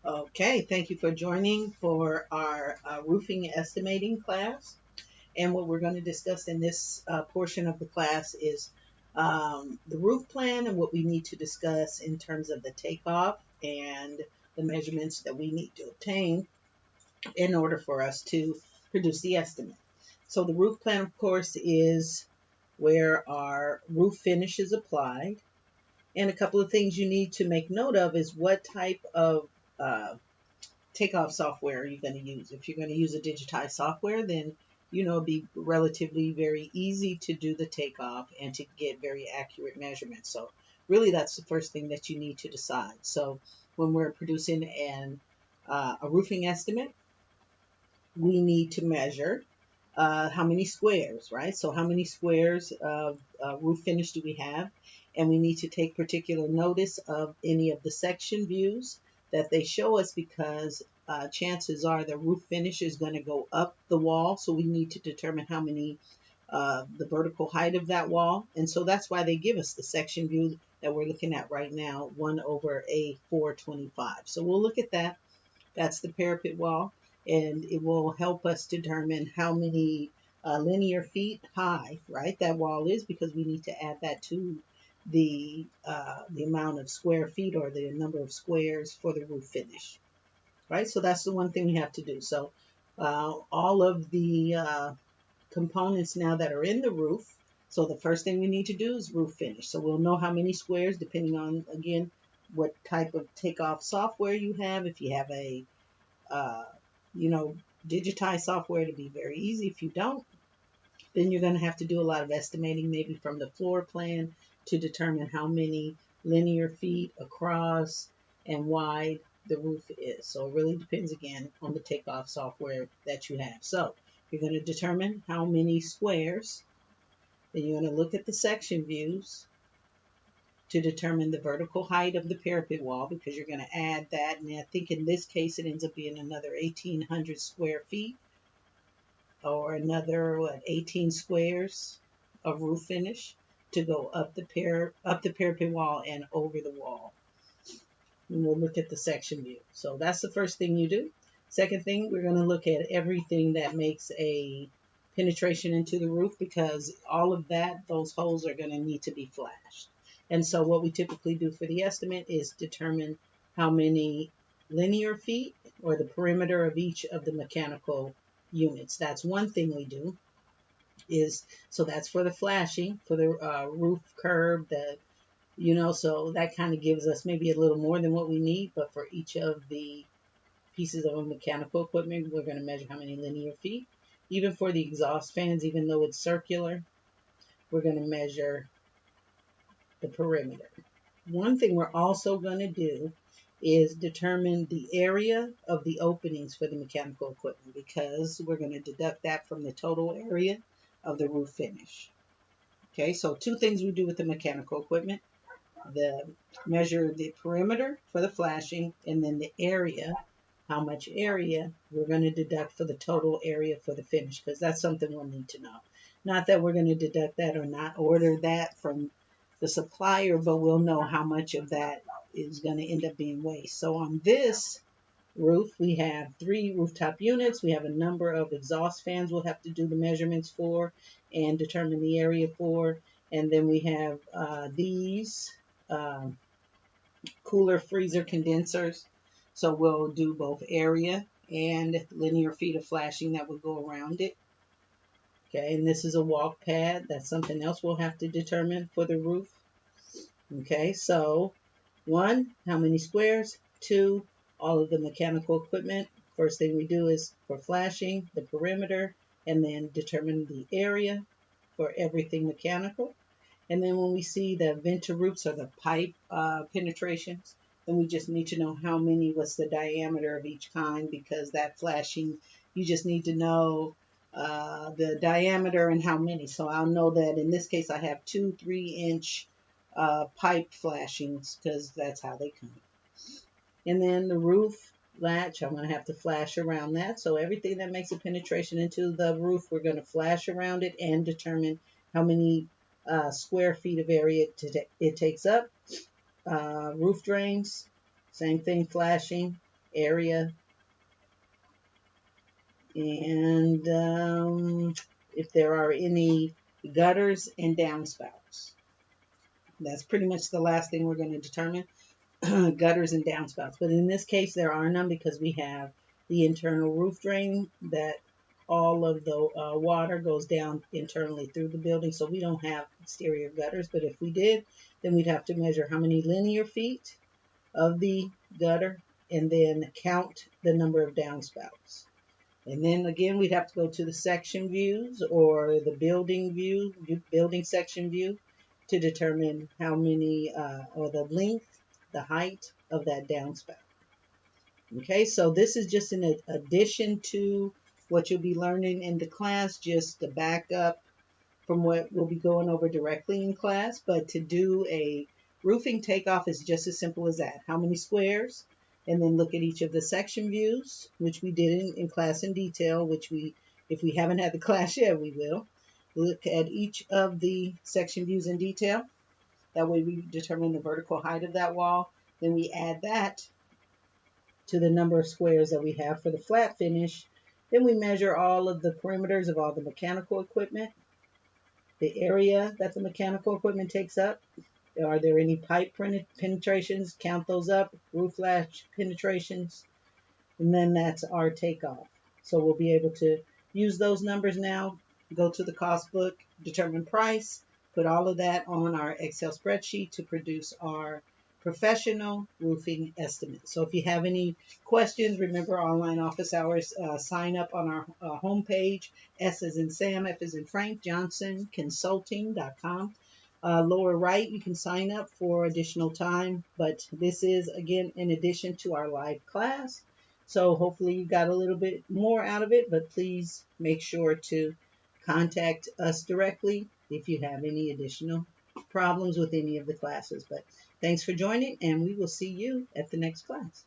Okay, thank you for joining for our roofing estimating class. And what we're going to discuss in this portion of the class is the roof plan and what we need to discuss in terms of the takeoff and the measurements that we need to obtain in order for us to produce the estimate. So the roof plan, of course, is where our roof finish is applied. And a couple of things you need to make note of is what type of takeoff software are you going to use. If you're going to use a digitized software, then it'd be relatively very easy to do the takeoff and to get very accurate measurements. So really that's the first thing that you need to decide. So when we're producing a roofing estimate, we need to measure how many squares, right? So how many squares of roof finish do we have? And we need to take particular notice of any of the section views that they show us because chances are the roof finish is going to go up the wall. So we need to determine how many, the vertical height of that wall. And so that's why they give us the section view that we're looking at right now, 1 over a 425. So we'll look at that. That's the parapet wall, and it will help us determine how many linear feet high, right, that wall is, because we need to add that to the amount of square feet or the number of squares for the roof finish, right? So that's the one thing we have to do. So all of the components now that are in the roof. So the first thing we need to do is roof finish. So we'll know how many squares depending on, again, what type of takeoff software you have. If you have a uh, you know, digitize software to be very easy. If you don't, then you're going to have to do a lot of estimating, maybe from the floor plan to determine how many linear feet across and wide the roof is. So it really depends again on the takeoff software that you have. So you're going to determine how many squares, then you're going to look at the section views to determine the vertical height of the parapet wall because you're going to add that. And I think in this case it ends up being another 1,800 square feet or another 18 squares of roof finish to go up the parapet wall and over the wall. And we'll look at the section view. So that's the first thing you do. Second thing, we're going to look at everything that makes a penetration into the roof because all of that, those holes are going to need to be flashed. And so what we typically do for the estimate is determine how many linear feet or the perimeter of each of the mechanical units. That's one thing we do is, so that's for the flashing, for the roof curb, so that kind of gives us maybe a little more than what we need, but for each of the pieces of mechanical equipment, we're going to measure how many linear feet. Even for the exhaust fans, even though it's circular, we're going to measure the perimeter. One thing we're also going to do is determine the area of the openings for the mechanical equipment because we're going to deduct that from the total area of the roof finish. Okay, so two things we do with the mechanical equipment: the measure the perimeter for the flashing, and then the area, how much area we're going to deduct for the total area for the finish, because that's something we'll need to know. Not that we're going to deduct that or not order that from the supplier, but we'll know how much of that is going to end up being waste. So on this roof, we have 3 rooftop units. We have a number of exhaust fans we'll have to do the measurements for and determine the area for. And then we have these uh, cooler freezer condensers. So we'll do both area and linear feet of flashing that will go around it. Okay, and this is a walk pad. That's something else we'll have to determine for the roof. Okay, so 1, how many squares? 2, all of the mechanical equipment. First thing we do is for flashing, the perimeter, and then determine the area for everything mechanical. And then when we see the venter roots or the pipe penetrations, then we just need to know how many, what's the diameter of each kind, because that flashing, you just need to know the diameter and how many. So I'll know that in this case I have 2 3-inch pipe flashings because that's how they come. And then the roof latch, I'm going to have to flash around that. So everything that makes a penetration into the roof, we're going to flash around it and determine how many square feet of area it takes up. Roof drains, same thing, flashing. area, and if there are any gutters and downspouts. That's pretty much the last thing we're going to determine, gutters and downspouts. But in this case, there are none because we have the internal roof drain that all of the water goes down internally through the building. So we don't have exterior gutters, but if we did, then we'd have to measure how many linear feet of the gutter and then count the number of downspouts. And then again, we'd have to go to the section views or the building view, building section view, to determine how many, or the length, the height of that downspout. Okay, so this is just an addition to what you'll be learning in the class, just to back up from what we'll be going over directly in class. But to do a roofing takeoff is just as simple as that. How many squares? And then look at each of the section views, which we did in class in detail, which if we haven't had the class yet, we will. Look at each of the section views in detail. That way we determine the vertical height of that wall. Then we add that to the number of squares that we have for the flat finish. Then we measure all of the perimeters of all the mechanical equipment, the area that the mechanical equipment takes up. Are there any pipe penetrations? Count those up, roof latch penetrations, and then that's our takeoff. So we'll be able to use those numbers now, go to the cost book, determine price, put all of that on our Excel spreadsheet to produce our professional roofing estimate. So if you have any questions, remember online office hours, sign up on our homepage, S as in Sam, F as in Frank, Johnson Consulting.com. Lower right, you can sign up for additional time, but this is, again, in addition to our live class. So hopefully you got a little bit more out of it, but please make sure to contact us directly if you have any additional problems with any of the classes. But thanks for joining, and we will see you at the next class.